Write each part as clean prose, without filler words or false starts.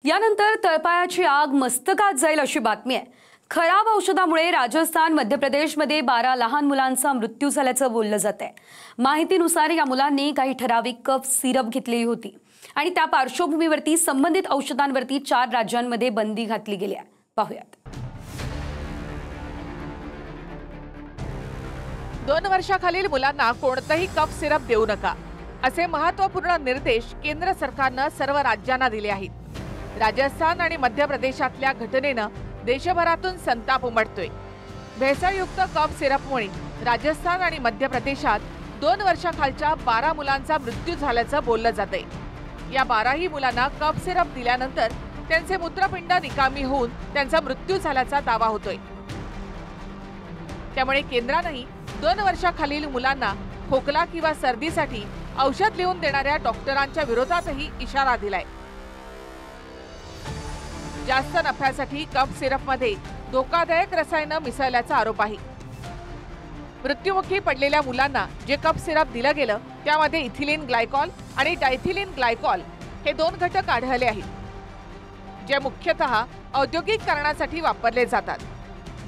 यानंतर तळपायाची आग मस्तकात जाईल अशी बातमी आहे। खराब औषधामुळे राजस्थान मध्य प्रदेशमध्ये 12 लहान मुलांचा मृत्यू झाल्याचं बोललं जातंय। माहितीनुसार या मुलांनी काही ठराविक कफ सिरप घेतलेली होती आणि त्या पार्श्वभूमीवरती संबंधित औषधांवरती 4 राज्यांमध्ये बंदी घातली गेली आहे। पाहूयात। 2 वर्षाखालील मुलांना कोणतेही कफ सिरप देऊ नका असे महत्त्वपूर्ण निर्देश केंद्र सरकारने सर्व राज्यांना दिले आहेत। राजस्थान आणि मध्य प्रदेशातल्या घटनेनं देशभरातून संताप उमटतोय। भेसळयुक्त कफ सिरपमुळे राजस्थान आणि मध्य प्रदेशात 2 वर्षाखालच्या 12 मुलांचा मृत्यू झाल्याचं बोललं जातंय। या 12ही मुलांना कफ सिरप दिल्यानंतर त्यांचे मूत्रपिंड निकामी होऊन त्यांचा मृत्यू झाल्याचा दावा होतोय। त्यामुळे केंद्रानेही 2 वर्षाखालील मुलांना खोकला किंवा सर्दीसाठी औषध लिहून देणाऱ्या डॉक्टरांच्या विरोधातही इशारा दिलाय। जास्त नफ्यासाठी कफ सिरपमध्ये धोकादायक रसायनं मिसळल्याचा आरोप आहे। मृत्युमुखी पडलेल्या मुलांना जे कफ सिरप दिलं गेलं त्यामध्ये इथिलीन ग्लायकॉल आणि डायथिलीन ग्लायकॉल हे 2 घटक आढळले आहेत, जे मुख्यतः औद्योगिक कारणासाठी वापरले जातात।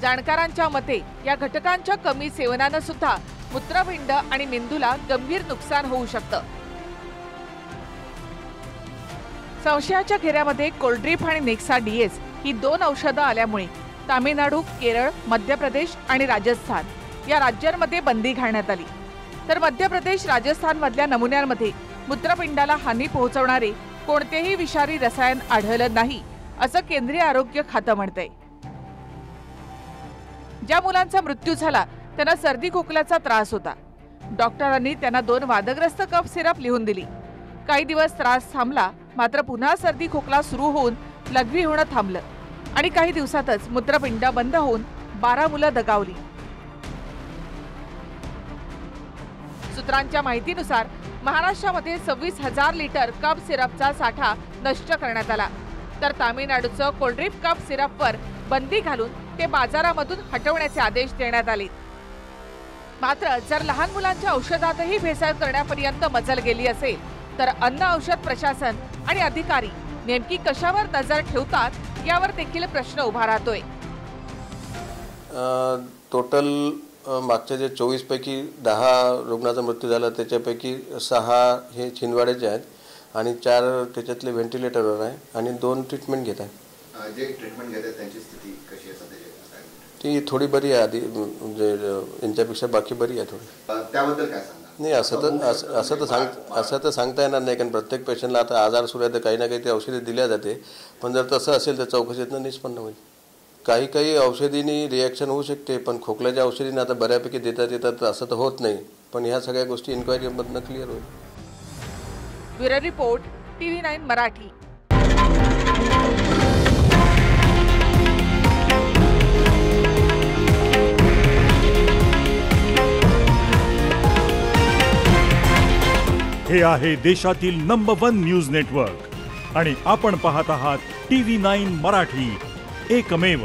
जाणकारांच्या मते या घटकांच्या कमी सेवनाने सुद्धा मूत्रपिंड आणि मेंदूला गंभीर नुकसान होऊ शकतं। संशयाच्या घेऱ्यामध्ये कोल्ड्रीप आणि नेक्सा डीएस ही 2 औषधं आल्यामुळे तामिळनाडू, केरळ, मध्य प्रदेश आणि राजस्थान या राज्यांमध्ये बंदी घालण्यात आली। तर मध्य प्रदेश, राजस्थान मधल्या नमुन्यांमध्ये मूत्रपिंडाला हानी पोहोचवणारे कोणतेही विषारी रसायन आढळलं नाही असं केंद्रीय आरोग्य खातं म्हणतंय। ज्या मुलांचा मृत्यू झाला त्यांना सर्दी खोकल्याचा त्रास होता। डॉक्टरांनी त्यांना 2 वादग्रस्त कफ सिरप लिहून दिली। काही दिवस त्रास थांबला, मात्र पुन्हा सर्दी खोकला सुरू होऊन लघवी होणं थांबलं आणि काही दिवसातच मूत्रपिंड बंद होऊन 12 मुलं दगावली। सूत्रांच्या माहितीनुसार महाराष्ट्रामध्ये 26,000 लिटर कफ सिरपचा साठा नष्ट करण्यात आला, तर तामिळनाडूचं कोल्ड्रीप कफ सिरपवर बंदी घालून ते बाजारामधून हटवण्याचे आदेश देण्यात आले। मात्र जर लहान मुलांच्या औषधातही भेसळ करण्यापर्यंत मजल गेली असेल तर अन्न औषध प्रशासन आणि अधिकारी नेमकी कशावर नजर ठेवतात यावर देखील प्रश्न उभा राहतोय। टोटल मागच्या जे 24 पैकी 10 रुग्णांचा मृत्यू झाला, त्याच्यापैकी 6 हे छिंदवाड्याचे आहेत आणि 4 त्याच्यातले व्हेंटिलेटरवर आहे आणि 2 ट्रीटमेंट घेत आहेत। जे ट्रीटमेंट घेतात त्यांची स्थिती कशी आहे सध्या? ती थोडी बरी आहे, आधी म्हणजे यांच्यापेक्षा बाकी बरी आहे थोडी। त्याबद्दल काय सांगा? नाही, असं तर सांगता येणार नाही, कारण प्रत्येक पेशंटला आता आजार सुरू आहे तर काही ना काही ती औषधे दिल्या जाते, पण जर तसं असेल तर चौकशीतनं निष्पन्न होईल। काही औषधींनी रिॲक्शन होऊ शकते, पण खोकल्याच्या औषधींना आता बऱ्यापैकी देतात येतात असं तर होत नाही, पण ह्या सगळ्या गोष्टी इन्क्वायरीमधनं क्लिअर होईल। Bureau report, TV9 Marathi. हे आहे देशातील नंबर 1 न्यूज नेटवर्क आणि आपण पाहत आहात TV9 मराठी, एकमेव।